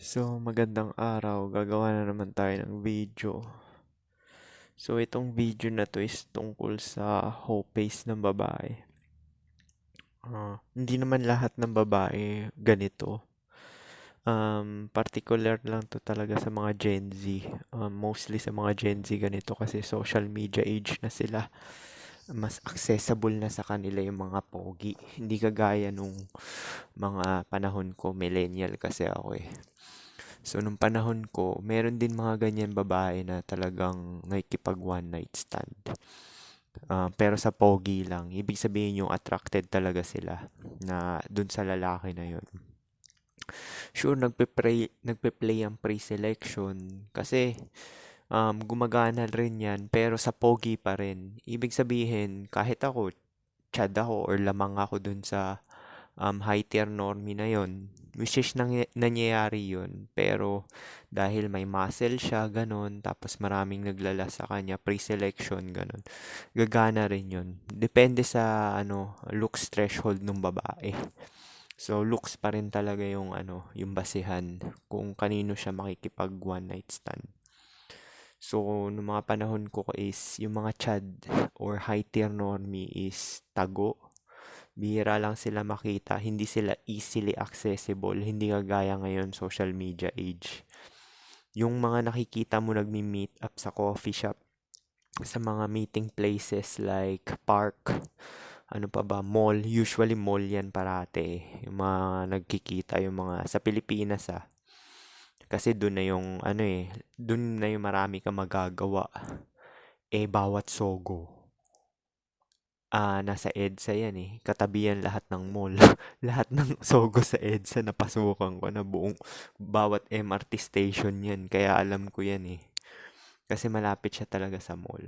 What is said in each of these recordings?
So, magandang araw. Gagawa na naman tayo ng video. So, itong video na to is tungkol sa hope phase ng babae. Hindi naman lahat ng babae ganito. Particular lang to talaga sa mga Gen Z. Mostly sa mga Gen Z ganito kasi social media age na sila. Mas accessible na sa kanila yung mga pogi. Hindi kagaya nung mga panahon ko, millennial kasi ako eh. So, nung panahon ko, meron din mga ganyan babae na talagang nakikipag one night stand. Pero sa pogi lang. Ibig sabihin yung attracted talaga sila na dun sa lalaki na yun. Sure, nagpe-play ang pre-selection kasi gumagana rin yan pero sa pogi pa rin. Ibig sabihin, kahit ako, chad ako or lamang ako dun sa high tier normie na yon, which is nangyayari yun, pero dahil may muscle siya ganon, tapos maraming naglala sa kanya pre-selection ganon, gagana rin yun. Depende sa looks threshold ng babae. So looks pa rin talaga yung yung basihan kung kanino siya makikipag one night stand. So, nung mga panahon ko is yung mga chad or high tier normie is tago. Bihira lang sila makita, hindi sila easily accessible, hindi kagaya ngayon social media age. Yung mga nakikita mo nagmi-meet up sa coffee shop, sa mga meeting places like park, ano pa ba, mall, usually mall yan parate. Yung mga nagkikita, yung mga sa Pilipinas kasi doon na yung doon na yung marami kang magagawa. Bawat Sogo. Nasa EDSA yan eh. Katabi yan lahat ng mall. Lahat ng Sogo sa EDSA napasukan ko na bawat MRT station yan. Kaya alam ko yan eh. Kasi malapit siya talaga sa mall.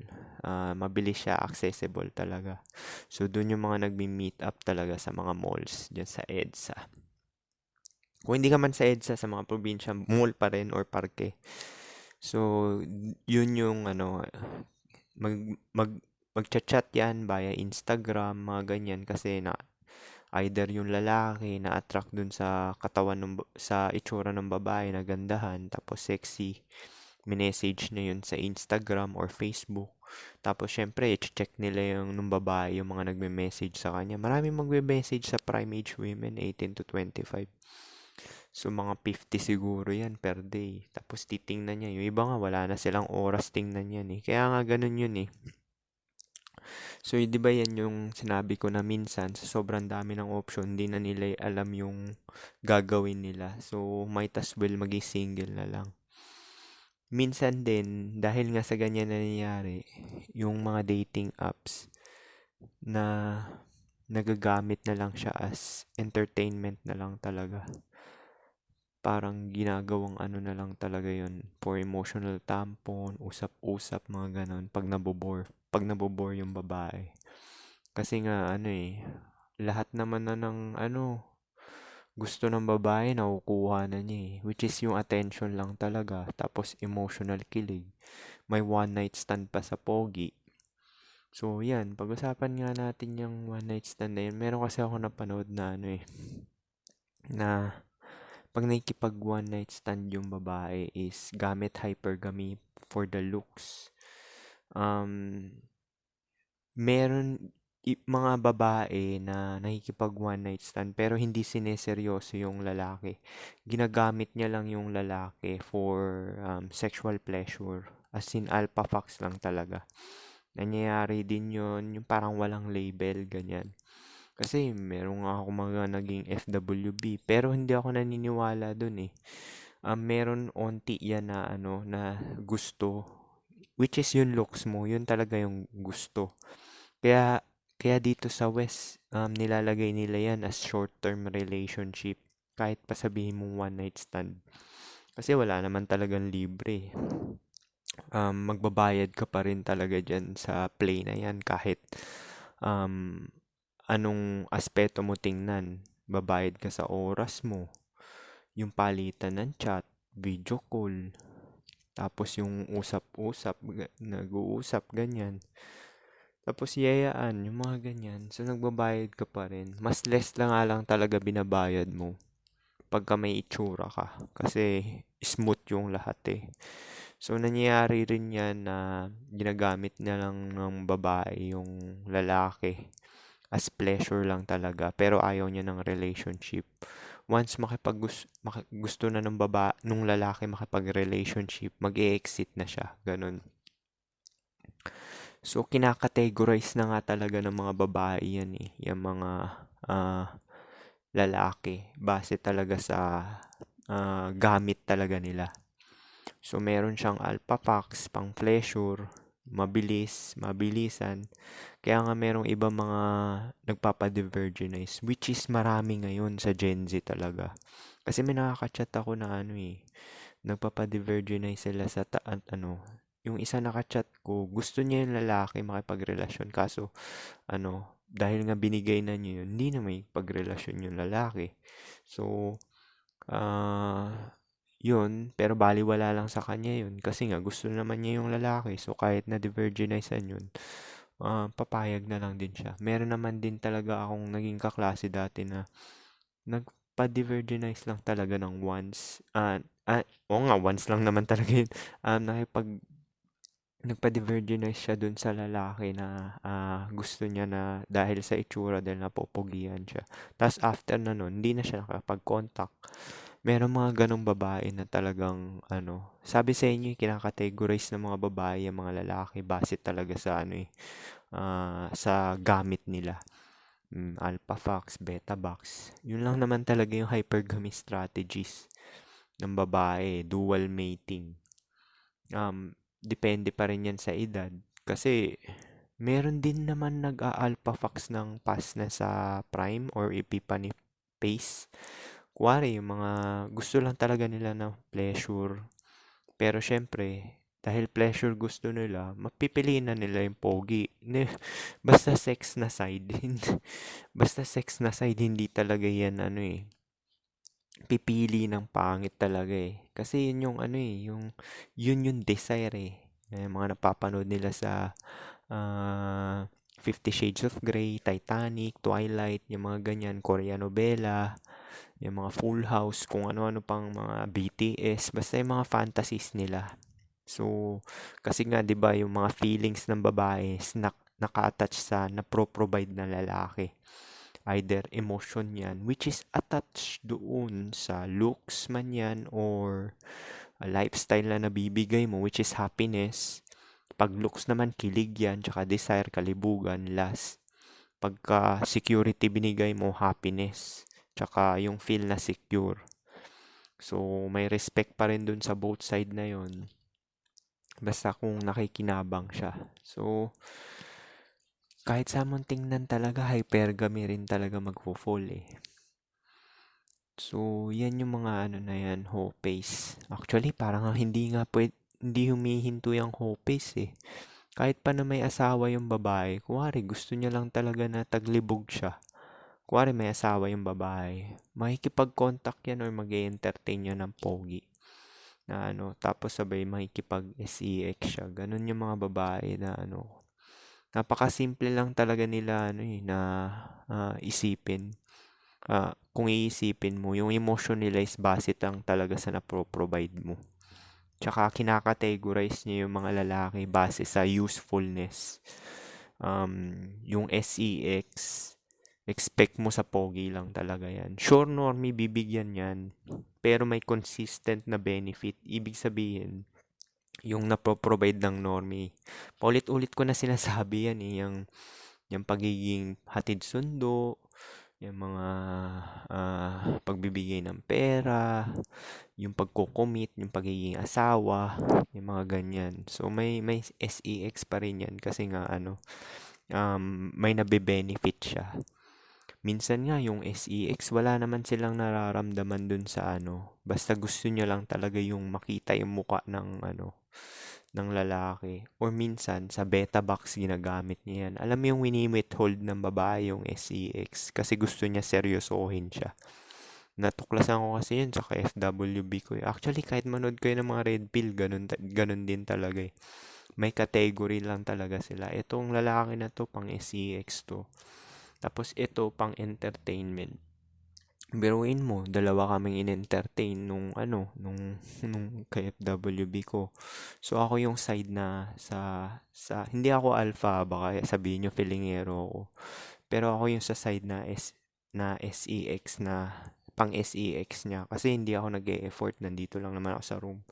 Mabilis siya, accessible talaga. So, dun yung mga nagmi-meet up talaga sa mga malls dyan sa EDSA. Kung hindi ka man sa EDSA, sa mga probinsya, mall pa rin or parke. So, yun yung mag, mag, magchat-chat yan via Instagram, mga ganyan kasi na either yung lalaki na attract dun sa katawan sa itsura ng babae na gandahan tapos sexy, minessage na yun sa Instagram or Facebook. Tapos syempre i-check nila yung nung babae yung mga nagme-message sa kanya. Maraming magme-message sa prime age women 18 to 25. So, mga 50 siguro yan per day. Tapos, titingnan niya. Yung iba nga, wala na silang oras tingnan yan eh. Kaya nga, ganun yun eh. So, di ba yan yung sinabi ko na minsan, sa sobrang dami ng option, hindi na nila alam yung gagawin nila. So, might as well maging single na lang. Minsan din, dahil nga sa ganyan na nangyayari, yung mga dating apps na nagagamit na lang siya as entertainment na lang talaga. Parang ginagawang na lang talaga yon for emotional tampon, usap-usap, mga ganon, pag nabobore yung babae. Kasi nga, lahat naman na ng, gusto ng babae, nakukuha na niya eh. Which is yung attention lang talaga, tapos emotional kilig. May one night stand pa sa pogi. So, yan, pag-usapan nga natin yung one night stand na yun. Meron kasi ako napanood na na pag nakikipag one night stand yung babae is gamit hypergamy for the looks. Meron mga babae na nakikipag one night stand pero hindi sineseryoso yung lalaki. Ginagamit niya lang yung lalaki for sexual pleasure. As in, alpha fox lang talaga. Nangyayari din yun, yung parang walang label, ganyan. Kasi meron nga ako mga naging FWB pero hindi ako naniniwala dun eh. Meron onti yan na na gusto, which is yung looks mo, yun talaga yung gusto. Kaya kaya dito sa West, nilalagay nila yan as short-term relationship kahit pa sabihin mong one night stand. Kasi wala naman talagang libre. Magbabayad ka pa rin talaga dyan sa play na yan kahit um, anong aspeto mo tingnan. Babayad ka sa oras mo, yung palitan ng chat, video call, tapos yung usap-usap, nag-uusap, ganyan. Tapos yayaan, yung mga ganyan. So, nagbabayad ka pa rin. Mas less lang nga lang talaga binabayad mo. pagka may itsura ka. Kasi smooth yung lahat eh. So, nangyayari rin yan na ginagamit na lang ng babae yung lalaki as pleasure lang talaga. Pero ayaw niya ng relationship. Once gusto na nung lalaki makipag-relationship, mag-e-exit na siya. Ganun. So, kinakategorize na nga talaga ng mga babae yan eh. Yung mga ah, lalaki. Base talaga sa gamit talaga nila. So, meron siyang alpha fox, pang pleasure, mabilisan. Kaya nga merong ibang mga nagpapadivirginize, which is marami ngayon sa Gen Z talaga. Kasi may nakaka-chat ako na nagpapadivirginize sila sa yung isa nakachat ko, gusto niya yung lalaki makipagrelasyon. Kaso, dahil nga binigay na niya yun, hindi na may pagrelasyon yung lalaki. So, yun, pero baliwala lang sa kanya yun. Kasi nga, gusto naman niya yung lalaki. So, kahit na diverginizean yun, papayag na lang din siya. Meron naman din talaga akong naging kaklase dati na nagpa-diverginize lang talaga ng once. Oo nga, once lang naman talaga yun. Nagpa-diverginize siya dun sa lalaki na gusto niya na dahil sa itsura, dahil napopogihan siya. Tapos after na nun, hindi na siya nakapag-contact. Meron mga ganong babae na talagang sabi sa inyo, kinakategorize ng mga babae ang mga lalaki base talaga sa sa gamit nila. Alpha fox, beta box. Yun lang naman talaga yung hypergamy strategies ng babae, dual mating. Depende pa rin yan sa edad. Kasi, meron din naman nag-a-alpha fox ng past na sa prime or epiphany phase. Kuwari, yung mga gusto lang talaga nila ng pleasure. Pero syempre, dahil pleasure gusto nila, mapipiliin na nila yung pogi. Basta sex na side, basta sex na side, hindi talaga yan pipili ng pangit talaga eh. Kasi yun yung yun yung desire eh. Yung mga napapanood nila sa 50 Shades of Grey, Titanic, Twilight, yung mga ganyan, Korean novela, yung mga Full House, kung ano-ano pang mga BTS, basta yung mga fantasies nila. So, kasi nga 'di ba yung mga feelings ng babae naka-attach sa napro-provide na lalaki. Either emotion yan, which is attached doon sa looks man yan or a lifestyle na nabibigay mo, which is happiness. Pag looks naman, kilig yan, tsaka desire, kalibugan, last. Pagka security binigay mo, happiness. Tsaka yung feel na secure. So, may respect pa rin dun sa both side na yon. Basta kung nakikinabang siya. So, kahit sa mong tingnan talaga, hypergamy rin talaga magfo-fall eh. So, yan yung mga na yan, Hopace. Actually, parang hindi humihinto yung Hopace eh. Kahit pa na may asawa yung babae, kuwari gusto niya lang talaga na taglibog siya. Kuwari may asawa yung babae, makikipag-contact yan or mag-entertain yan ng pogi. Na tapos sabay makikipag-SEX siya. Ganun yung mga babae na napakasimple lang talaga nila na isipin. Kung iisipin mo, yung emotion nila is base lang talaga sa napro-provide mo. Tsaka kinakategorize niya yung mga lalaki base sa usefulness. Yung SEX, expect mo sa pogi lang talaga yan. Sure, normie, bibigyan yan. Pero may consistent na benefit. Ibig sabihin, yung napro-provide ng normie. Paulit-ulit ko na sinasabi yan eh. Yung pagiging hatid sundo, yung mga pagbibigay ng pera, yung pagko-commit, yung pagiging asawa, yung mga ganyan. So, may SEX pa rin yan kasi nga may nabe-benefit siya. Minsan nga yung SEX, wala naman silang nararamdaman dun sa basta gusto nyo lang talaga yung makita yung muka ng lalaki. Or minsan, sa beta box ginagamit niya yan. Alam mo yung winimit-hold ng babae yung SEX kasi gusto niya seryosohin siya. Natuklasan ko kasi yun sa FWB ko. Actually, kahit manood kayo ng mga red pill, ganun din talaga eh. May category lang talaga sila. Itong lalaki na to, pang SEX to. Tapos ito, pang entertainment. Biruin mo, dalawa kaming in-entertain nung KFWB ko. So ako yung side na hindi ako alpha, baka sabihin nyo filingero ako. Pero ako yung sa side na SEX na pang SEX niya. Kasi hindi ako nag-e-effort, nandito lang naman ako sa room.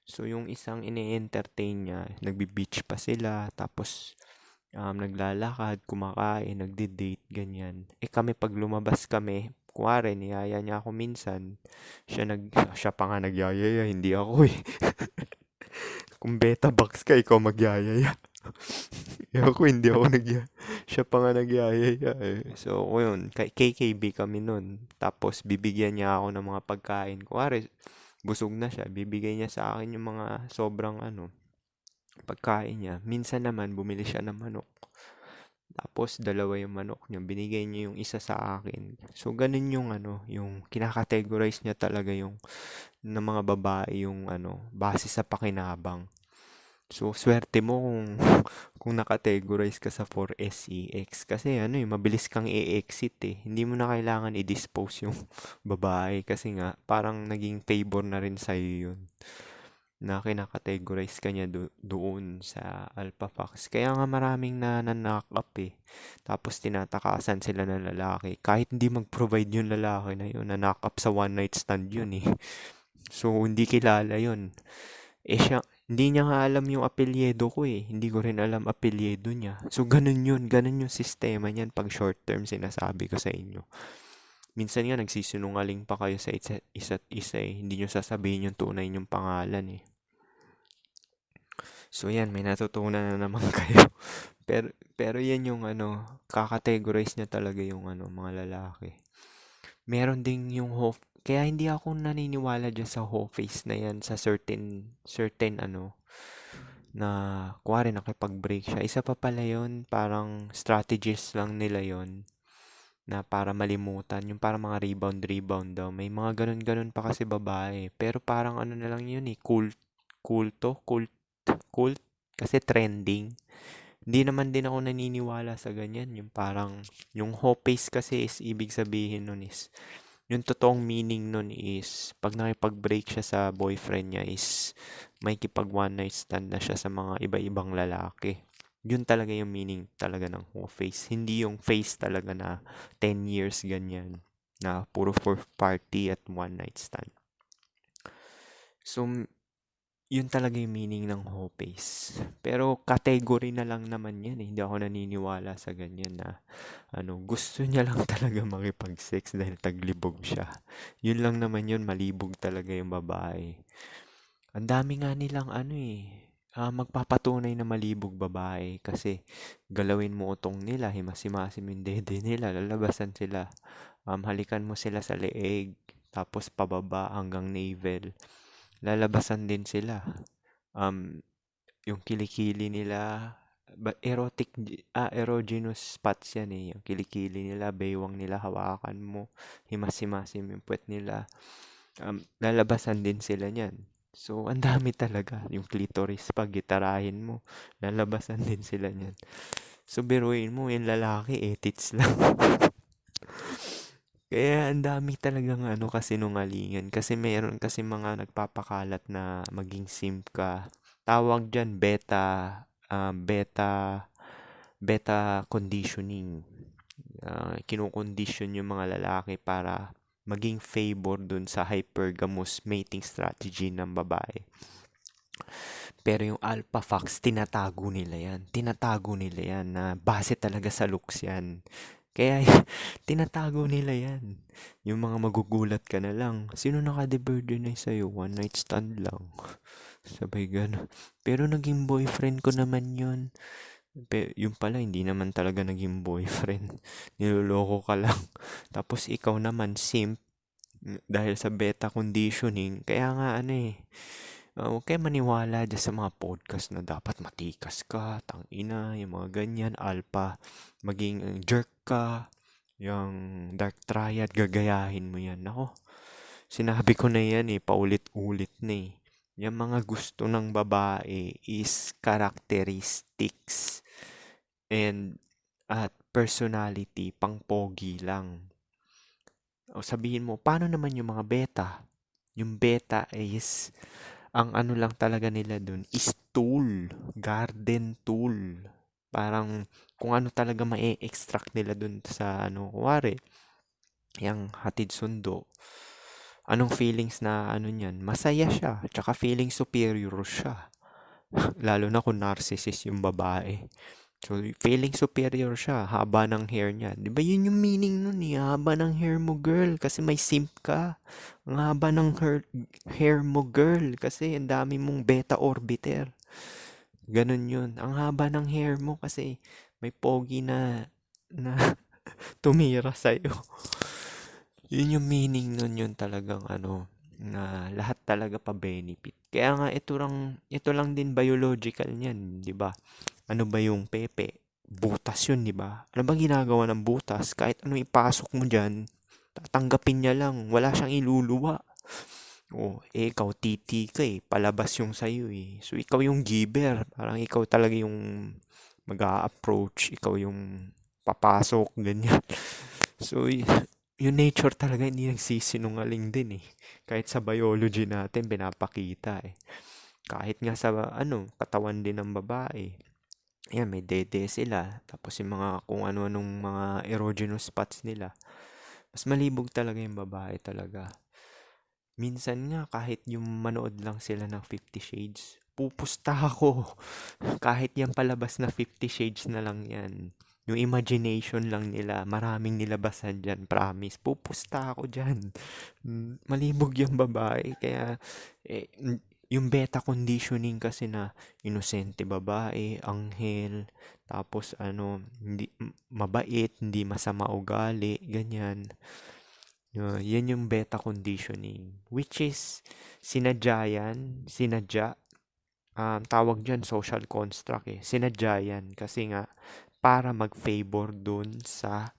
So yung isang ini-entertain niya, nagbi-beach pa sila, tapos naglalakad, kumakain, nagde-date, ganyan. Kami pag lumabas kami, kuwari, niyaya niya ako minsan, siya pa nga nagyayaya, hindi ako eh. Kung beta box ka, ikaw magyayaya. Ako, hindi ako siya pa nga nagyayaya eh. So, yun, KKB kami nun. Tapos, bibigyan niya ako ng mga pagkain. Kuwari, busog na siya, bibigay niya sa akin yung mga sobrang pagkain niya. Minsan naman, bumili siya ng manok. Tapos, dalawa yung manok niya. Binigay niya yung isa sa akin. So, ganun yung yung kinakategorize niya talaga yung ng mga babae yung base sa pakinabang. So, swerte mo kung nakategorize ka sa 4SEX. Kasi mabilis kang i-exit eh. Hindi mo na kailangan i-dispose yung babae. Kasi nga, parang naging favor na rin sa'yo yun. Na kinakategorize ka niya doon sa Alpha Fox. Kaya nga maraming knock up eh. Tapos tinatakasan sila ng lalaki. Kahit hindi mag-provide yung lalaki na yun, knock up sa one night stand yun eh. So, hindi kilala yun. Hindi niya nga alam yung apelyido ko eh. Hindi ko rin alam apelyido niya. So, ganun yun. Ganun yung sistema niyan pag short term sinasabi ko sa inyo. Minsan nga nagsisinungaling pa kayo sa isa't isa eh. Hindi nyo sasabihin yung tunay yung pangalan eh. So yan, may natutunan na naman kayo. Pero yan yung kakategorize niya talaga yung mga lalaki. Meron ding yung kaya hindi ako naniniwala dyan sa whole face na yan sa certain na kuwari nakipag-break siya. Isa pa pala yun, parang strategies lang nila yon na para malimutan, yung parang mga rebound daw. May mga ganun-ganun pa kasi babae. Pero parang na lang yun eh, cult, kasi trending. Hindi naman din ako naniniwala sa ganyan. Yung parang, yung hopace kasi is, ibig sabihin nun is, yung totoong meaning nun is, pag nakipag-break siya sa boyfriend niya is, may kipag one night stand na siya sa mga iba-ibang lalaki. Yun talaga yung meaning talaga ng hopace. Hindi yung face talaga na 10 years ganyan, na puro for party at one night stand. So, yun talaga yung meaning ng hopace. Pero category na lang naman yan eh. Hindi ako naniniwala sa ganyan na gusto niya lang talaga makipag-sex dahil taglibog siya. Yun lang naman yun, malibog talaga yung babae. Ang dami nga nilang magpapatunay na malibog babae kasi galawin mo utong nila, himas-himasim yung dede nila, lalabasan sila. Halikan mo sila sa leeg, tapos pababa hanggang navel. Lalabasan din sila. Yung kilikili nila, erogenous spots yan eh. Yung kilikili nila, baywang nila, hawakan mo, himas-himasim yung puwet nila. Lalabasan din sila niyan. So, ang dami talaga. Yung clitoris, pag gitarahin mo, lalabasan din sila niyan. So, biruin mo, yung lalaki, tits lang. Kaya ang dami talagang kasinungalingan. Kasi meron kasi mga nagpapakalat na maging simp ka. Tawag dyan, beta conditioning. Kinukondisyon yung mga lalaki para maging favor dun sa hypergamous mating strategy ng babae. Pero yung alpha fox, tinatago nila yan. Tinatago nila yan na base talaga sa looks yan. Kaya tinatago nila yan. Yung mga magugulat ka na lang. Sino naka-de-virginize sa'yo? One night stand lang. Sabay gano'n. Pero naging boyfriend ko naman yun. Yung pala, hindi naman talaga naging boyfriend. Niloloko ka lang. Tapos ikaw naman, simp. Dahil sa beta conditioning. Kaya nga huwag kayo maniwala dyan sa mga podcast na dapat matikas ka, tangina, yung mga ganyan, alpha, maging jerk ka, yung dark triad, gagayahin mo yan. Ako, sinabi ko na yan paulit-ulit na eh. Yung mga gusto ng babae is characteristics and at personality, pang pogi lang. O sabihin mo, paano naman yung mga beta? Yung beta is, ang ano lang talaga nila dun is tool, garden tool. Parang kung ano talaga ma-extract nila dun sa ano, kuwari, yung hatid sundo. Anong feelings na ano niyan? Masaya siya, tsaka feeling superior siya. Lalo na kung narcissist yung babae. So, feeling superior siya, haba ng hair niya. Di ba yun yung meaning nun eh, haba ng hair mo girl, kasi may simp ka. Ang haba ng hair mo girl, kasi ang dami mong beta orbiter. Ganun yun. Ang haba ng hair mo kasi may pogi na tumira sa'yo. Yun yung meaning nun, yun talagang ano, na lahat talaga pa benefit. Kaya nga ito lang din biological niyan, 'di ba? Ano ba yung pepe? Butas yun, 'di ba? Ano bang ginagawa ng butas? Kahit ano ipasok mo diyan, tatanggapin niya lang, wala siyang iluluwa. Oh, eh ikaw titi ka eh, palabas yung sa'yo eh. So ikaw yung giver, parang ikaw talaga yung mag-a-approach, ikaw yung papasok, ganyan. So, yung nature talaga hindi nagsisinungaling din eh. Kahit sa biology natin, pinapakita eh. Kahit nga sa ano, katawan din ng babae. Ayan, may dede sila. Tapos yung mga kung ano-anong mga erogenous spots nila. Mas malibog talaga yung babae talaga. Minsan nga kahit yung manood lang sila ng 50 Shades, pupusta ako. Kahit yan palabas na 50 Shades na lang yan. Yung imagination lang nila, maraming nilabasan dyan, promise. Pupusta ako dyan. Malibog yung babae. Kaya, yung beta conditioning kasi na inosente babae, anghel, tapos ano, hindi, mabait, hindi masama ugali, ganyan. Yan yung beta conditioning. Which is, sinadya, tawag dyan social construct eh. Sinadya yan kasi nga para mag-favor dun sa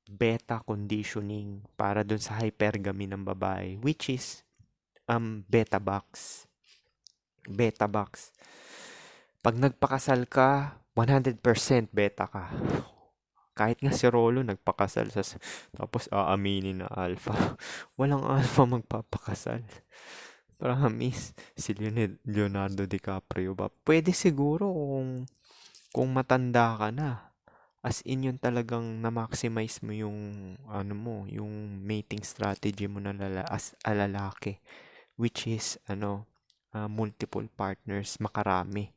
beta conditioning, para dun sa hypergamy ng babae, which is beta box. Beta box. Pag nagpakasal ka, 100% beta ka. Kahit nga si Rolo nagpakasal tapos aaminin na alpha. Walang alpha magpapakasal. Promise. Si Leonardo DiCaprio ba? Pwede siguro kung matanda ka na. As in yun talagang na-maximize mo yung ano mo, yung mating strategy mo na as a lalaki, which is ano, multiple partners, makarami.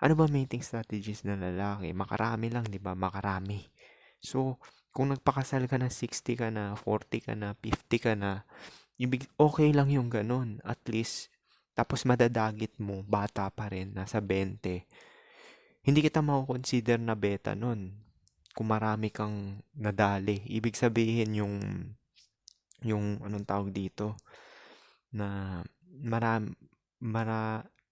Ano ba mating strategies ng lalaki? Makarami lang, 'di ba? Makarami. So, kung nagpakasal ka na 60 ka na, 40 ka na, 50 ka na, okay lang yung ganun. At least, tapos madadagit mo, bata pa rin, nasa 20. Hindi kita mako-consider na beta nun. Kung marami kang nadali. Ibig sabihin yung anong tawag dito, na marami,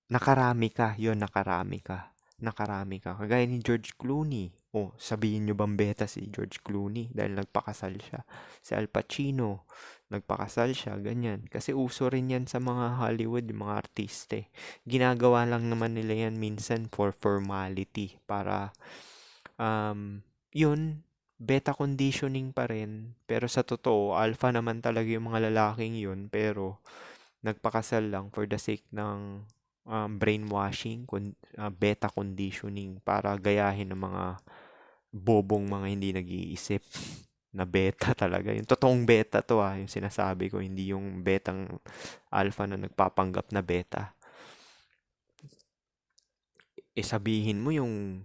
nakarami ka, yon nakarami ka. Nakarami ka. Kagaya ni George Clooney. Oh, sabihin nyo bang beta si George Clooney dahil nagpakasal siya. Si Al Pacino, nagpakasal siya, ganyan. Kasi uso rin yan sa mga Hollywood, yung mga artiste. Ginagawa lang naman nila yan minsan for formality. Para, yun, beta conditioning pa rin. Pero sa totoo, alpha naman talaga yung mga lalaking yun. Pero, nagpakasal lang for the sake ng brainwashing, beta conditioning para gayahin ng mga bobong mga hindi nag-iisip na beta talaga. Yung totoong beta to yung sinasabi ko, hindi yung betang alpha na nagpapanggap na beta. Sabihin mo yung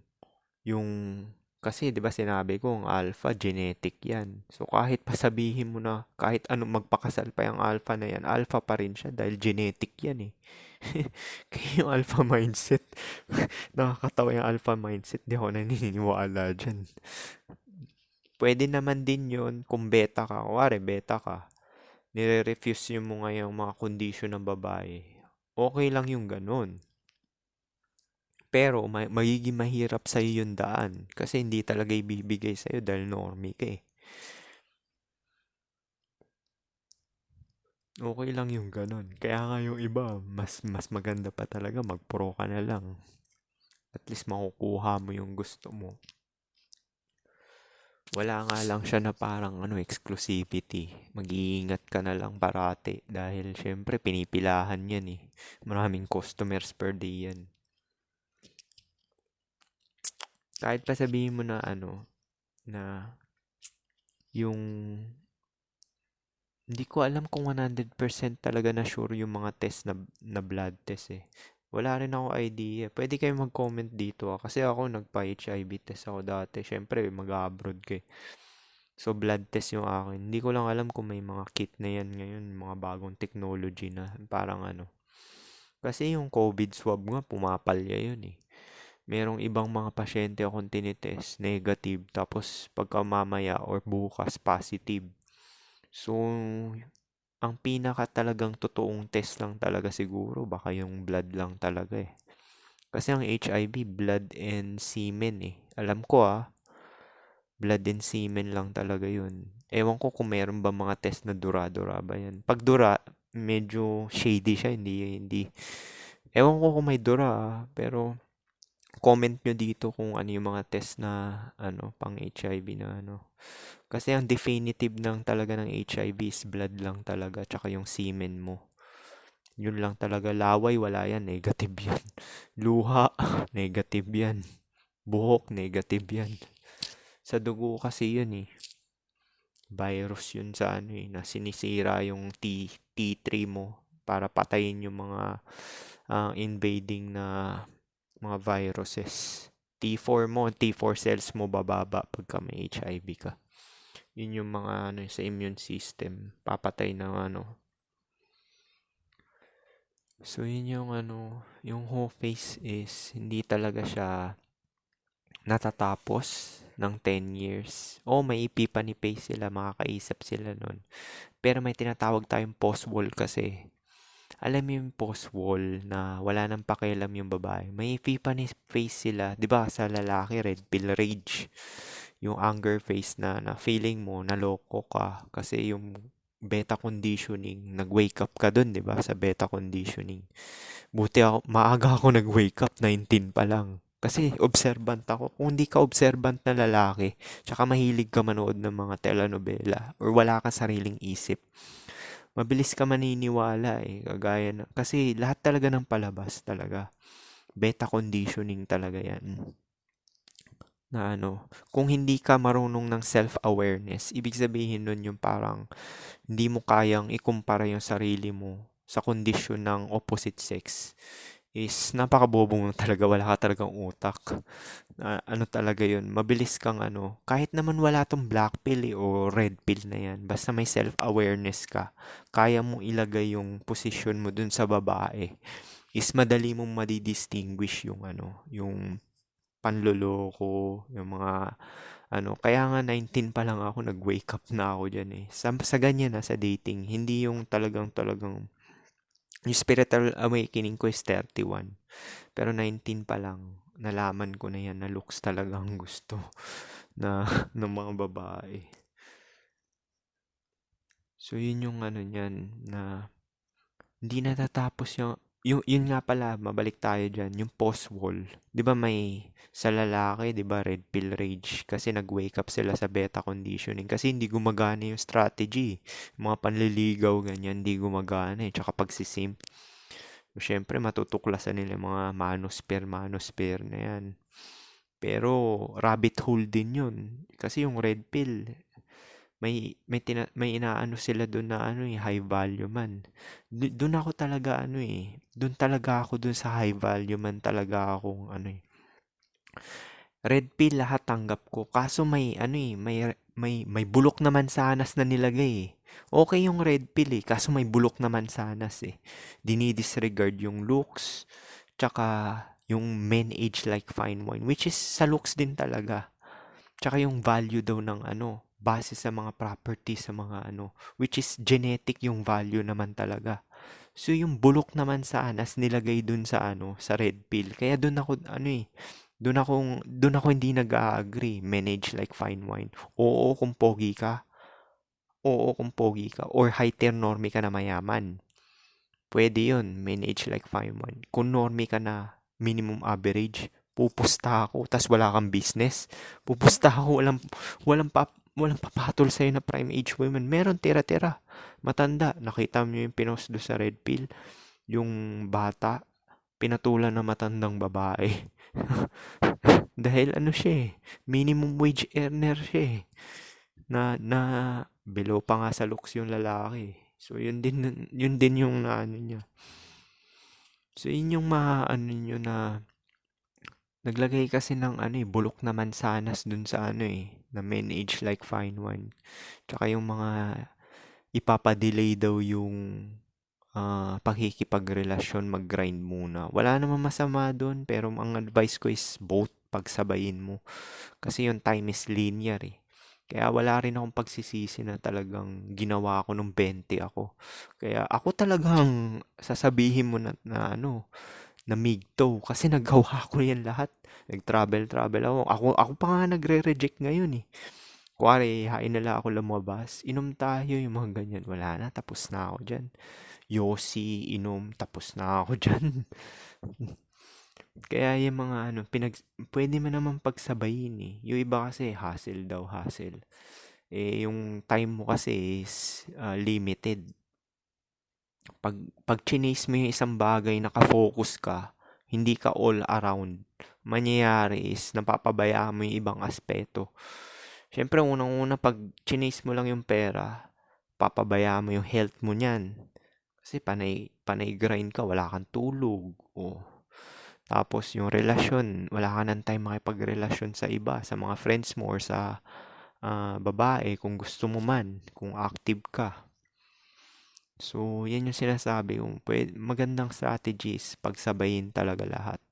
kasi 'di ba sinabi ko ang alpha genetic 'yan. So kahit pa sabihin mo na kahit anong magpakasal pa yung alpha na 'yan, alpha pa rin siya dahil genetic 'yan eh. Kaya yung alpha mindset, nakakatawa yung alpha mindset, di ako naniniwala dyan. Pwede naman din yun kung beta ka. Kuwari, beta ka. Nire-refuse mo nga yung mga condition ng babae. Okay lang yung ganun. Pero magiging mahirap sa'yo yung daan kasi hindi talaga ibibigay sa'yo dahil normie ka eh. Okay lang yung ganun. Kaya nga yung iba, mas maganda pa talaga mag-pro ka na lang. At least makukuha mo yung gusto mo. Wala nga lang siya na parang ano, exclusivity. Mag-iingat ka na lang parati dahil syempre pinipilahan yan eh. Maraming customers per day yan. Kahit pa sabihin mo na ano, na yung hindi ko alam kung 100% talaga na sure yung mga test na blood test eh. Wala rin ako idea. Pwede kayo mag-comment dito kasi ako nagpa-HIV test ako dati. Syempre, mag-abroad ka eh. So, blood test yung akin. Hindi ko lang alam kung may mga kit na yan ngayon, mga bagong technology na parang ano. Kasi yung COVID swab nga, pumapalya yun eh. Merong ibang mga pasyente akong tinitest, negative, tapos pagka mamaya or bukas, positive. So, ang pinaka talagang totoong test lang talaga siguro, baka yung blood lang talaga eh. Kasi ang HIV, blood and semen eh. Alam ko blood and semen lang talaga yun. Ewan ko kung meron ba mga test na dura-dura ba yan. Pag dura, medyo shady siya, hindi. Ewan ko kung may dura pero comment nyo dito kung ano yung mga test na ano, pang HIV na ano. Kasi ang definitive ng talaga ng HIV is blood lang talaga, tsaka yung semen mo. Yun lang talaga. Laway, wala yan. Negative yan. Luha, negative yan. Buhok, negative yan. Sa dugo kasi yun eh. Virus yun sa ano eh, na sinisira yung T3 mo para patayin yung mga invading na mga viruses. T4 mo, T4 cells mo bababa pagka may HIV ka. Yun yung mga ano sa immune system. Papatay ng ano. So yun yung ano, yung whole face is hindi talaga siya natatapos ng 10 years. O may epiphany phase sila, makakaisip sila nun. Pero may tinatawag tayong post-wall kasi. Alam mo yung post-wall na wala nang pakialam yung babae. May epiphany phase sila. 'Di ba sa lalaki, red pill rage. Yung anger phase na feeling mo, naloko ka. Kasi yung beta conditioning, nag-wake up ka dun, 'di ba? Sa beta conditioning. Buti ako, maaga ako nag-wake up, 19 pa lang. Kasi observant ako. Kung hindi ka observant na lalaki, tsaka mahilig ka manood ng mga telenovela, or wala ka sariling isip, mabilis ka maniniwala eh. Kagaya na, kasi lahat talaga ng palabas talaga. Beta conditioning talaga yan. Na ano, kung hindi ka marunong ng self-awareness, ibig sabihin nun yung parang hindi mo kayang ikumpara yung sarili mo sa kondisyon ng opposite sex is napakabobo mo talaga, wala ka talagang utak. Ano talaga yun, mabilis kang ano, kahit naman wala tong black pill o red pill na yan, basta may self-awareness ka, kaya mong ilagay yung posisyon mo dun sa babae, is madali mong madidistinguish yung ano, yung panloloko, yung mga ano, kaya nga 19 pa lang ako, nag-wake up na ako dyan eh. Sa ganyan na, sa dating, hindi yung talagang yung spiritual awakening ko is 31. Pero 19 pa lang, nalaman ko na yan na looks talagang gusto na ng mga babae. So, yun yung ano niyan na hindi natatapos yun nga pala, mabalik tayo dyan, yung post-wall. Di ba may, sa lalaki, di ba, red pill rage, kasi nag-wake up sila sa beta conditioning, kasi hindi gumagana yung strategy. Yung mga panliligaw, ganyan, hindi gumagana eh, tsaka pagsisimp. So, syempre, matutuklasan nila yung mga manosphere na yan. Pero, rabbit hole din yun. Kasi yung red pill, may inaano sila doon na ano eh, high value man. Doon ako talaga ano eh, doon talaga ako doon sa high value man talaga akong ano eh. Red pill lahat tanggap ko. Kaso may ano eh, may bulok naman sanas na nilagay eh. Okay yung red pill eh, kaso may bulok naman sanas eh. Dinidisregard yung looks, tsaka yung men age like fine wine, which is sa looks din talaga. Tsaka yung value daw ng ano, base sa mga properties sa mga ano, which is genetic yung value naman talaga. So yung bulok naman sa anas nilagay dun sa ano, sa red pill. Kaya dun ako ano eh, dun ako hindi nag-agree. Manage like fine wine. Oo kung pogi ka. Oo kung pogi ka or heteronormy ka na mayaman. Pwede yun, manage like fine wine. Kung normie ka na minimum average, pupusta ako, tas wala kang business. Pupusta ako, walang papatol sa'yo na prime age women. Meron tira-tira. Matanda. Nakita mo yung pinost do sa Red Pill? Yung bata, pinatulan na matandang babae. Dahil ano siya eh, minimum wage earner siya eh. Na below pa nga sa looks yung lalaki. So yun din yung naano niya. So yun yung maano nyo na naglagay kasi ng ano eh, bulok na mansanas dun sa ano eh, na men age like fine wine. Tsaka yung mga ipapadelay daw yung pakikipagrelasyon, mag-grind muna. Wala namang masama doon, pero ang advice ko is both pagsabayin mo. Kasi yung time is linear eh. Kaya wala rin akong pagsisisi na talagang ginawa ko nung 20 ako. Kaya ako talagang sasabihin mo na ano, na migto. Kasi nagawa ko yan lahat. Nag-travel ako. Ako pa nga nagre-reject ngayon eh. Kuwari, hain nila ako lumabas. Inom tayo, yung mga ganyan. Wala na, tapos na ako dyan. Yossi, inom, tapos na ako dyan. Kaya yung mga ano, pwede mo naman pagsabayin eh. Yung iba kasi, hassle daw, hassle. Eh, yung time mo kasi is limited. Pag chinase mo yung isang bagay, nakafocus ka, hindi ka all around, mangyayari is napapabayaan mo yung ibang aspeto. Siyempre, unang-una, pag chinase mo lang yung pera, papabayaan mo yung health mo niyan. Kasi panay grind ka, wala kang tulog. O, tapos yung relasyon, wala ka ng time makipagrelasyon sa iba, sa mga friends mo or sa babae kung gusto mo man, kung active ka. So, yan yung sinasabi kong magandang strategies pagsabayin talaga lahat.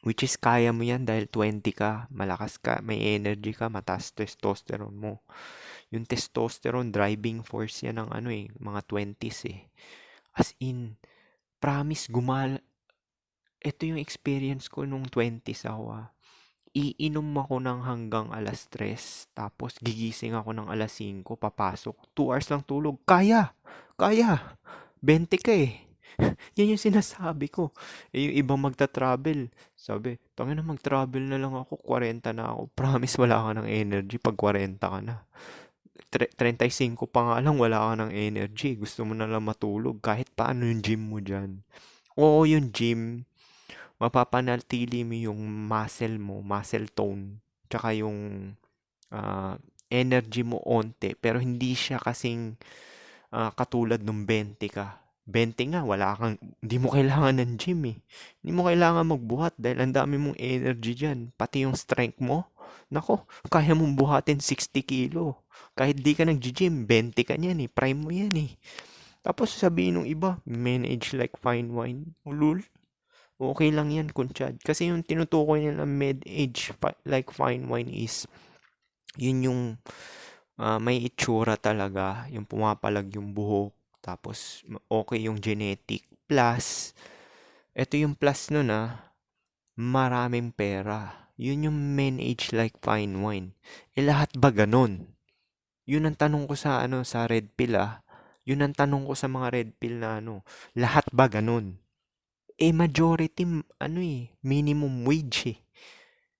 Which is kaya mo yan dahil 20 ka, malakas ka, may energy ka, mataas testosterone mo. Yung testosterone, driving force yan ng ano eh, mga 20s eh. As in, promise, ito yung experience ko nung 20s ako ah. Iinom ako ng hanggang alas 3, tapos gigising ako ng alas 5, papasok. 2 hours lang tulog. Kaya! 20 ka eh. Yan yung sinasabi ko. Eh, yung ibang magta-travel, sabi, tangina mag-travel na lang ako, 40 na ako. Promise, wala ka ng energy pag 40 ka na. 35 pa nga lang, wala ka ng energy. Gusto mo na lang matulog. Kahit paano yung gym mo dyan. Oo, yung gym, mapapanatili mo yung muscle mo, muscle tone, tsaka yung ah, energy mo onte, pero hindi siya kasing katulad nung 20 ka. 20 nga, hindi mo kailangan ng gym eh. Hindi mo kailangan magbuhat dahil ang dami mong energy dyan. Pati yung strength mo, nako, kaya mong buhatin 60 kilo. Kahit di ka nag-gym, 20 ka niyan eh. Prime mo yan eh. Tapos sabihin ng iba, manage like fine wine. Ulul. Okay lang yan, kunchad. Kasi yung tinutukoy nila mid-age like fine wine is, yun yung may itsura talaga, yung pumapalag yung buhok, tapos okay yung genetic. Plus, ito yung plus nun maraming pera. Yun yung men age like fine wine. Eh lahat ba ganun? Yun ang tanong ko sa red pill Yun ang tanong ko sa mga red pill na lahat ba ganun? Eh majority minimum wage eh.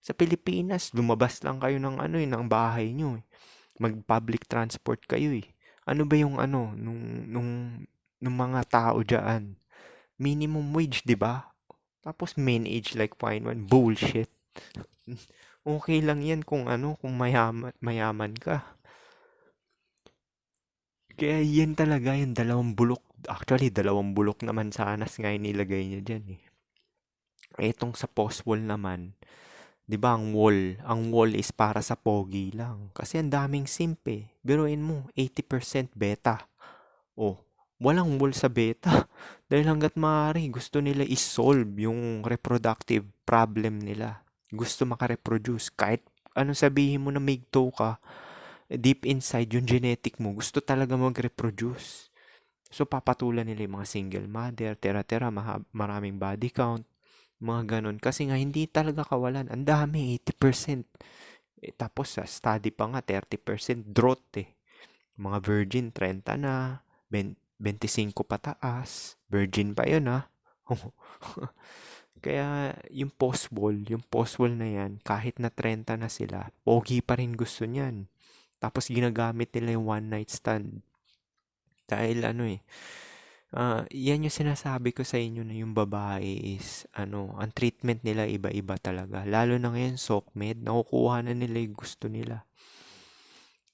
Sa Pilipinas, lumabas lang kayo ng ng bahay nyo eh. Mag-public transport kayo eh. Ano ba yung nung mga tao diyan? Minimum wage, 'di ba? Tapos main age like fine one, bullshit. Okay lang 'yan kung mayaman ka. Kaya yan talaga yung dalawang bulok. Actually, dalawang bulok naman sanas nga yung nilagay niya diyan eh. Etong sa post wall naman, 'di ba ang wall is para sa pogi lang. Kasi ang daming simp eh. Biruin mo, 80% beta. Oh, walang wall sa beta. Dahil hanggat maaari, gusto nila i-solve yung reproductive problem nila. Gusto makareproduce. Kahit anong sabihin mo na migto ka, deep inside yung genetic mo, gusto talaga mag-reproduce. So, papatulan nila yung mga single mother, tera-tera, maraming body count, mga ganon. Kasi nga, hindi talaga kawalan. Ang dami, 80%. Tapos, sa study pa nga, 30% drought eh. Mga virgin, 30 na, 25 pataas. Virgin pa yun Kaya yung post wall na yan, kahit na 30 na sila, pogi pa rin gusto niyan. Tapos ginagamit nila yung one night stand. Dahil yan yung sinasabi ko sa inyo na yung babae is, ang treatment nila iba-iba talaga. Lalo na ngayon, SOCMED, nakukuha na nila yung gusto nila.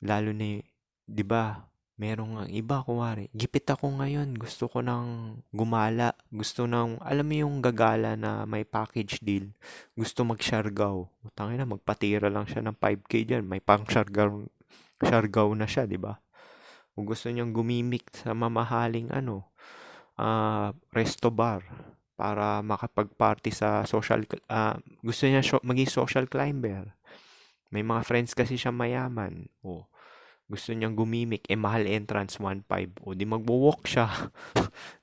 Lalo na yung, di ba, merong ang iba, kuwari, gipit ako ngayon, gusto ko nang gumala, gusto nang, alam mo yung gagala na may package deal, gusto mag-Siargao. Tangina, magpatira lang siya ng 5K dyan, may pang Siargao na siya, di ba? Kung gusto niyang gumimik sa mamahaling resto bar para makapag-party sa gusto niya maging social climber. May mga friends kasi siya mayaman. O, gusto niyang gumimik, mahal entrance 1.5. O, di magwo-walk siya.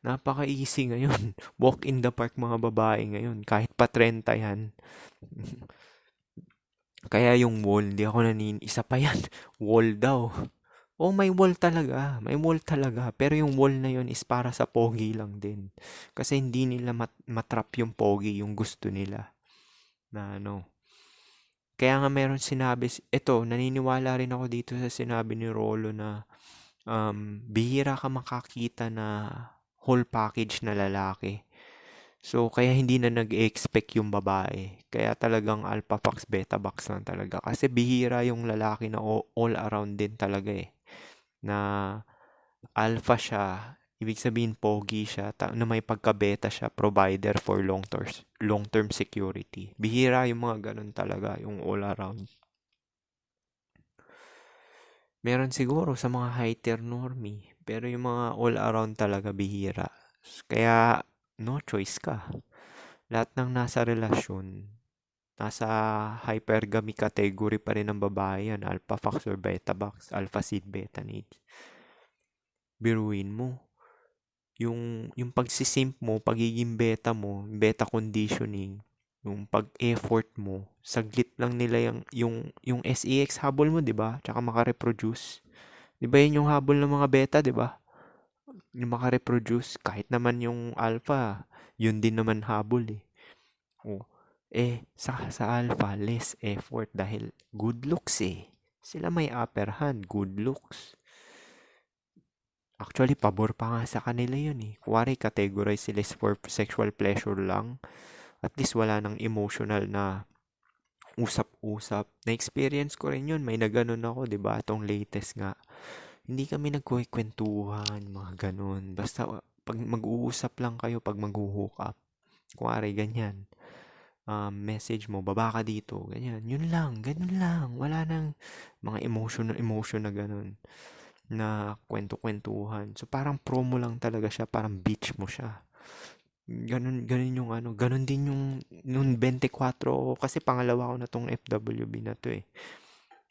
Napaka-easy ngayon. Walk in the park mga babae ngayon. Kahit pa 30 yan. Kaya yung wall, hindi ako isa pa yan. Wall daw. Oh, may wall talaga. May wall talaga. Pero yung wall na yun is para sa pogi lang din. Kasi hindi nila matrap yung pogi, yung gusto nila. Na Kaya nga meron sinabi, naniniwala rin ako dito sa sinabi ni Rolo na bihira ka makakita na whole package na lalaki. So, kaya hindi na nag-expect yung babae. Kaya talagang alpha fox, beta box lang talaga. Kasi bihira yung lalaki na all around din talaga eh. Na alpha siya, ibig sabihin pogi siya, na may pagka-beta siya, provider for long-term security. Bihira yung mga ganun talaga, yung all around. Meron siguro sa mga high tier normie, pero yung mga all around talaga bihira. Kaya no choice ka. Lahat ng nasa relasyon, nasa hypergamy category pa rin ng babae yan. Alpha fox or beta box, alpha seed, beta needs. Biruin mo. Yung pagsisimp mo, pagiging beta mo, beta conditioning, yung pag-effort mo, saglit lang nila yung SEX habol mo, 'di ba? Tsaka maka-reproduce. 'Di ba yun yung habol ng mga beta, 'di ba? Yung maka-reproduce kahit naman yung alpha, yun din naman habol eh. Oh. Sa alpha, less effort dahil good looks eh. Sila may upper hand, good looks. Actually, pabor pa nga sa kanila yun eh. Kuwari, categorize sila for sexual pleasure lang. At least wala nang emotional na usap-usap. Na-experience ko rin yun. May naganon ako, di ba? Itong latest nga. Hindi kami nagkukwentuhan, mga ganon. Basta, pag mag-uusap lang kayo pag mag-hook up. Kuwari, ganyan. Message mo, baba ka dito. Ganyan. Yun lang, ganun lang. Wala nang mga emotion na ganon na kwento-kwentuhan. So, parang promo lang talaga siya. Parang beach mo siya. Ganun yung ganun din yung noon 24 ako. Kasi pangalawa ko na tong FWB na to eh.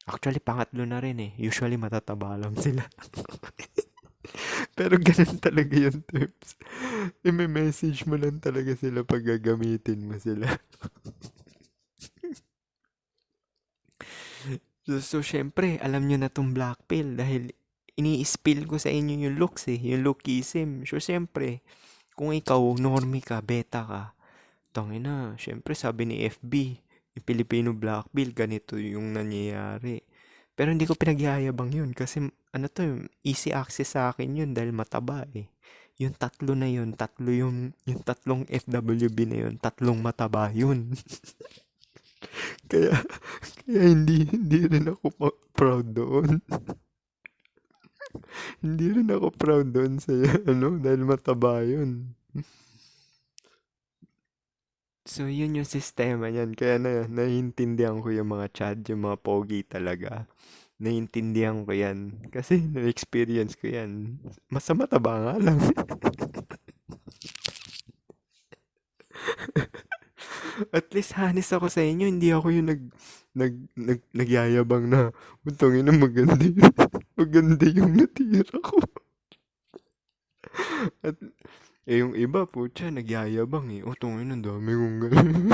Actually, pangatlo na rin eh. Usually, matataba lang sila. Pero ganun talaga yung terms. I-message mo lang talaga sila pag gagamitin mo sila. So, syempre, alam nyo na tong black pill dahil ini-spill ko sa inyo yung looks eh, yung lookism. So, syempre, kung ikaw, normie ka, beta ka, tangina, syempre sabi ni FB, yung Filipino black pill, ganito yung nangyayari. Pero hindi ko pinagyayabang yun kasi easy access sa akin yun dahil mataba eh. Yung tatlo na yun, yung tatlong FWB na yun, tatlong mataba yun. kaya, hindi rin ako proud doon. Hindi rin ako proud doon sa dahil mataba yun. So, yun yung sistema niyan. Kaya naiintindihan ko yung mga chad, yung mga pogi talaga. Naiintindihan ko yan. Kasi na-experience ko yan. Mas mataba nga lang. At least honest ako sa inyo, hindi ako yung nagyayabang na utangin na maganda yun. Maganda yung natira ko. At yung iba po nagyayabang eh. Utangin ang dami kong gano'n.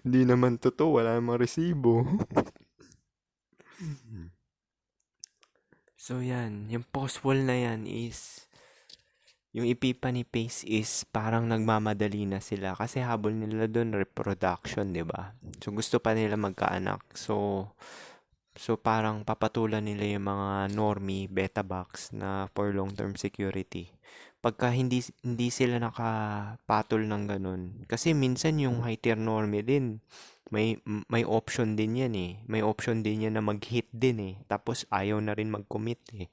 Hindi naman totoo, wala namang resibo. So yan, yung post wall na yan is Yung epiphany phase is parang nagmamadali na sila kasi habol nila doon reproduction, 'di ba? So gusto pa nila magkaanak. So parang papatulan nila yung mga normie beta box na for long-term security. Pagka hindi sila nakapatol ng ganun. Kasi minsan yung high tier normie din may option din yan eh. May option din yan na mag-hit din eh. Tapos ayaw na rin mag-commit eh.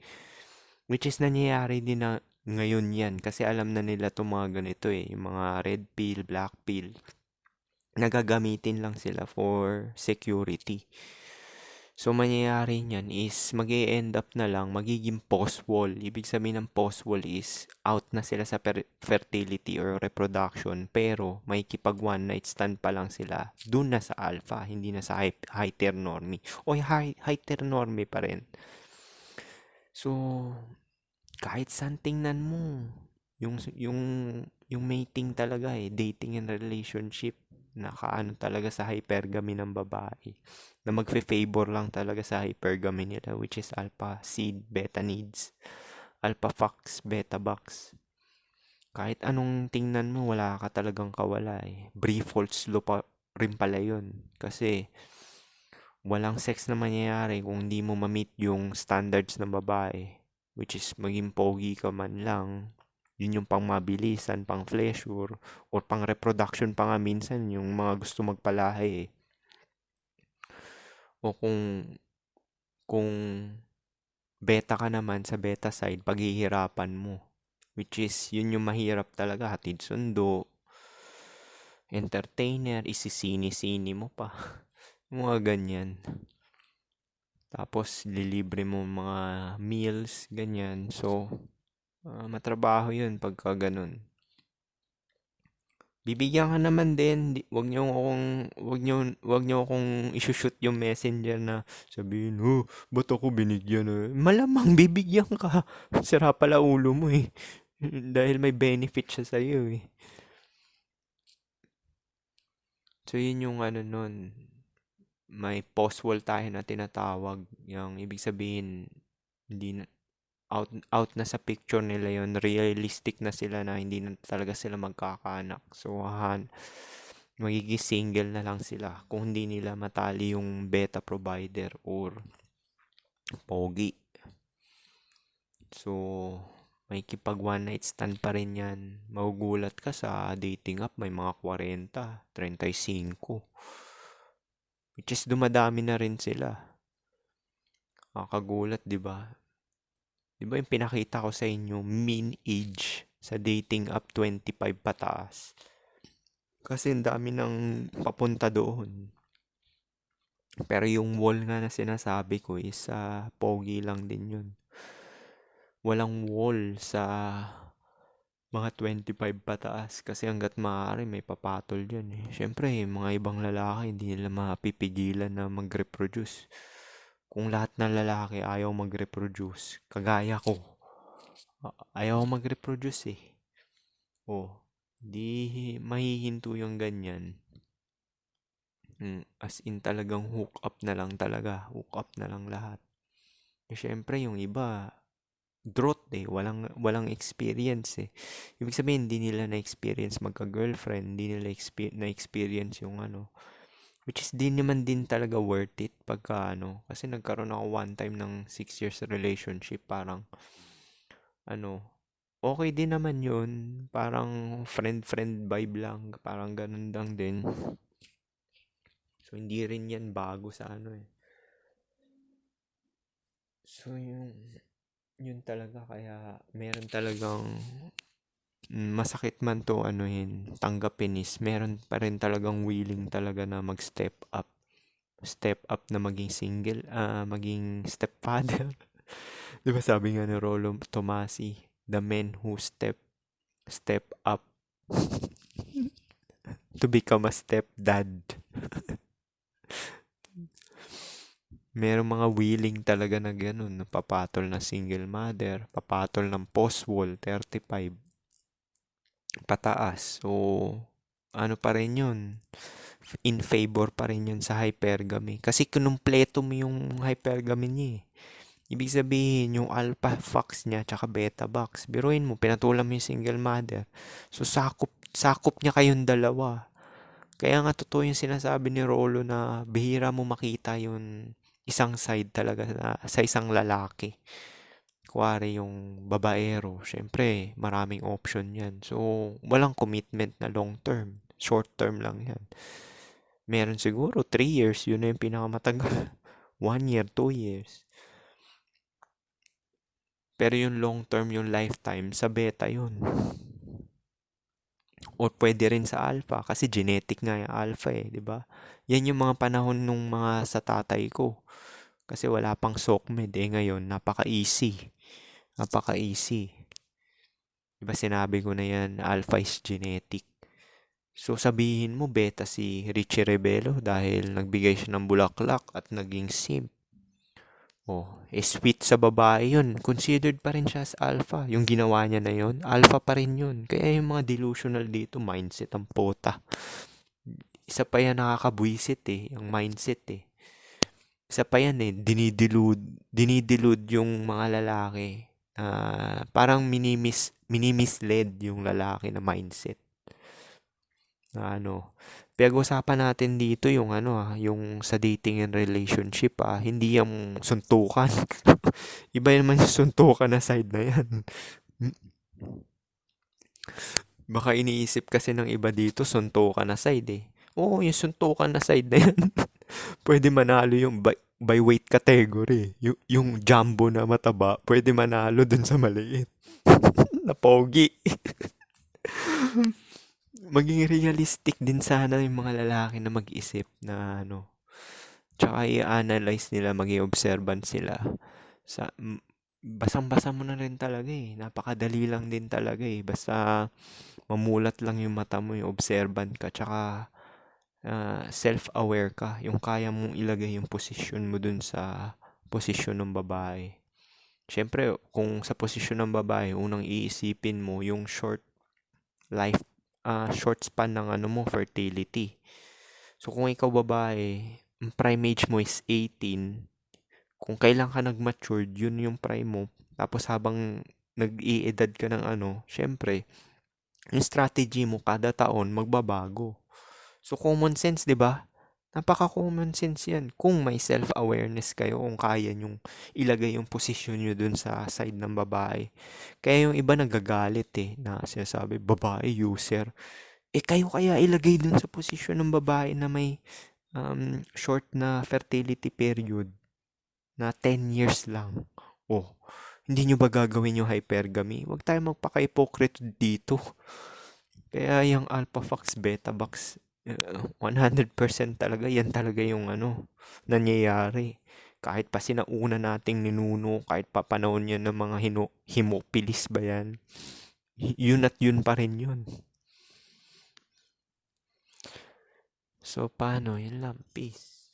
Which is nangyayari din na ngayon yan kasi alam na nila itong mga ganito eh, yung mga red pill, black pill, nagagamitin lang sila for security. So, mangyayari niyan is mag end up na lang, magiging post-wall. Ibig sabihin ng post-wall is out na sila sa fertility or reproduction pero may kipag one night stand pa lang sila. Doon na sa alpha, hindi na sa high tier normie. O high tier normie pa rin. So, kahit saan tingnan mo, yung mating talaga eh, dating and relationship, nakaano talaga sa hypergamy ng babae. Na magfe-favor lang talaga sa hypergamy nila, which is alpha seed, beta needs, alpha fox, beta box. Kahit anong tingnan mo, wala ka talagang kawala eh. Brief-Holtz law pa rin pala yun. Kasi, walang sex na mangyayari kung hindi mo ma-meet yung standards ng babae. Which is maging pogi ka man lang, yun yung pang mabilisan, pang pleasure, or pang reproduction pa nga minsan yung mga gusto magpalahi eh. O kung beta ka naman sa beta side, paghihirapan mo. Which is, yun yung mahirap talaga, hatid sundo, entertainer, isisini-sini mo pa. Mga ganyan. Tapos, lilibre mo mga meals, ganyan. So, matrabaho yun pagka ganun. Bibigyan ka naman din. Wag niyo akong i-shoot yung messenger na sabihin, oh, ba't ako binigyan? Malamang bibigyan ka. Sira pala ulo mo eh. Dahil may benefit siya sa'yo eh. So, yun yung ano nun. May post-wall tayo na tinatawag. Yung ibig sabihin, hindi na, out na sa picture nila yon, realistic na sila na hindi na talaga sila magkakaanak. So, magiging single na lang sila kung hindi nila matali yung beta provider or pogi. So, may kipag one night stand pa rin yan. Magugulat ka sa dating app, may mga 40, 35. Which is dumadami na rin sila. Nakakagulat, di ba? Di ba yung pinakita ko sa inyo, mean age sa dating app 25 pataas. Kasi ang dami nang papunta doon. Pero yung wall nga na sinasabi ko is pogi lang din yun. Walang wall sa mga 25 pataas kasi hanggat maaari may papatol dyan eh. Siyempre, mga ibang lalaki hindi nila mapipigilan na mag-reproduce. Kung lahat ng lalaki ayaw mag-reproduce, kagaya ko, ayaw mag-reproduce eh. Oh, di mahihinto yung ganyan. As in talagang hook up na lang talaga. Hook up na lang lahat. Eh, syempre yung iba, drought eh. Walang experience eh. Ibig sabihin, hindi nila na-experience magka-girlfriend. Hindi nila na-experience yung ano. Which is di naman din talaga worth it pagka ano. Kasi nagkaroon ako one time ng 6 years relationship. Parang ano, okay din naman yun. Parang friend-friend vibe lang. Parang ganun lang din. So, hindi rin yan bago sa ano eh. So, yun talaga. Kaya, meron talagang masakit man to anuhin, tanggapin is meron pa rin talagang willing talaga na mag-step up. Step up na maging single, maging stepfather. Di ba sabi nga ni Rollo Tomasi, the men who step up to become a stepdad. Merong mga willing talaga na ganun, papatol na single mother, papatol ng post-wall, 35, pataas. So, ano pa rin yun? In favor pa rin yun sa hypergamy. Kasi kinumpleto mo yung hypergamy niya eh. Ibig sabihin, yung alpha fox niya tsaka beta box, biruin mo, pinatulan mo yung single mother. So, sakop niya kayong dalawa. Kaya nga totoo yung sinasabi ni Rolo na bihira mo makita yung isang side talaga sa isang lalaki. Kuwari yung babaero, syempre maraming option yan. So, walang commitment na long term. Short term lang yan. Meron siguro 3 years, yun na yung pinakamatagal. 1 year, 2 years. Pero yung long term, yung lifetime, sa beta yun. O pwede rin sa alpha kasi genetic nga yung alpha eh, 'di ba? Yan yung mga panahon nung mga sa tatay ko. Kasi wala pang SOCMED eh ngayon, napaka-easy. Napaka-easy. 'Di ba sinabi ko na yan, alpha is genetic. So sabihin mo beta si Richie Rebelo dahil nagbigay siya ng bulaklak at naging simp. Oh, sweet sa babae yun. Considered pa rin siya as alpha. Yung ginawa niya na yun, alpha pa rin yun. Kaya yung mga delusional dito, mindset ang pota. Isa pa yan nakakabwisit eh, yung mindset eh. Isa pa yan eh, dinidelude yung mga lalaki. Parang minimislead yung lalaki na mindset. Na ano, pinag-usapan natin dito yung yung sa dating and relationship hindi yung suntukan. Iba naman yung suntukan na side na yan. Baka iniisip kasi ng iba dito, suntukan na side eh. Oo, yung suntukan na side na yan. Pwede manalo yung by weight category. Yung jumbo na mataba, pwede manalo dun sa maliit. Na pogi. Maging realistic din sana yung mga lalaki na mag-isip na tsaka i-analyze nila, maging observant sila. Sa, basang-basa mo na rin talaga eh. Napakadali lang din talaga eh. Basta mamulat lang yung mata mo, yung observant ka, tsaka self-aware ka. Yung kaya mong ilagay yung posisyon mo dun sa posisyon ng babae. Siyempre, kung sa posisyon ng babae, unang iisipin mo yung life, short span ng fertility. So, kung ikaw babae, ang prime age mo is 18, kung kailan ka nag-matured, yun yung prime mo. Tapos habang nag-i-edad ka ng syempre, yung strategy mo kada taon magbabago. So, common sense, di ba? Napaka-common sense yan. Kung may self-awareness kayo, kung kaya nyong ilagay yung posisyon nyo dun sa side ng babae. Kaya yung iba nagagalit na sinasabi, babae, user. Kayo kaya ilagay dun sa posisyon ng babae na may short na fertility period na 10 years lang. Oh, hindi nyo ba gagawin yung hypergamy? Huwag tayo magpaka-hypocrite dito. Kaya yung alpha fox, beta box, 100% talaga, yan talaga yung nangyayari. Kahit pa sinauna nating ninuno, kahit pa panahon yan ng mga himopilis ba yan, yun at yun pa rin yun. So, paano? Yun lang. Peace.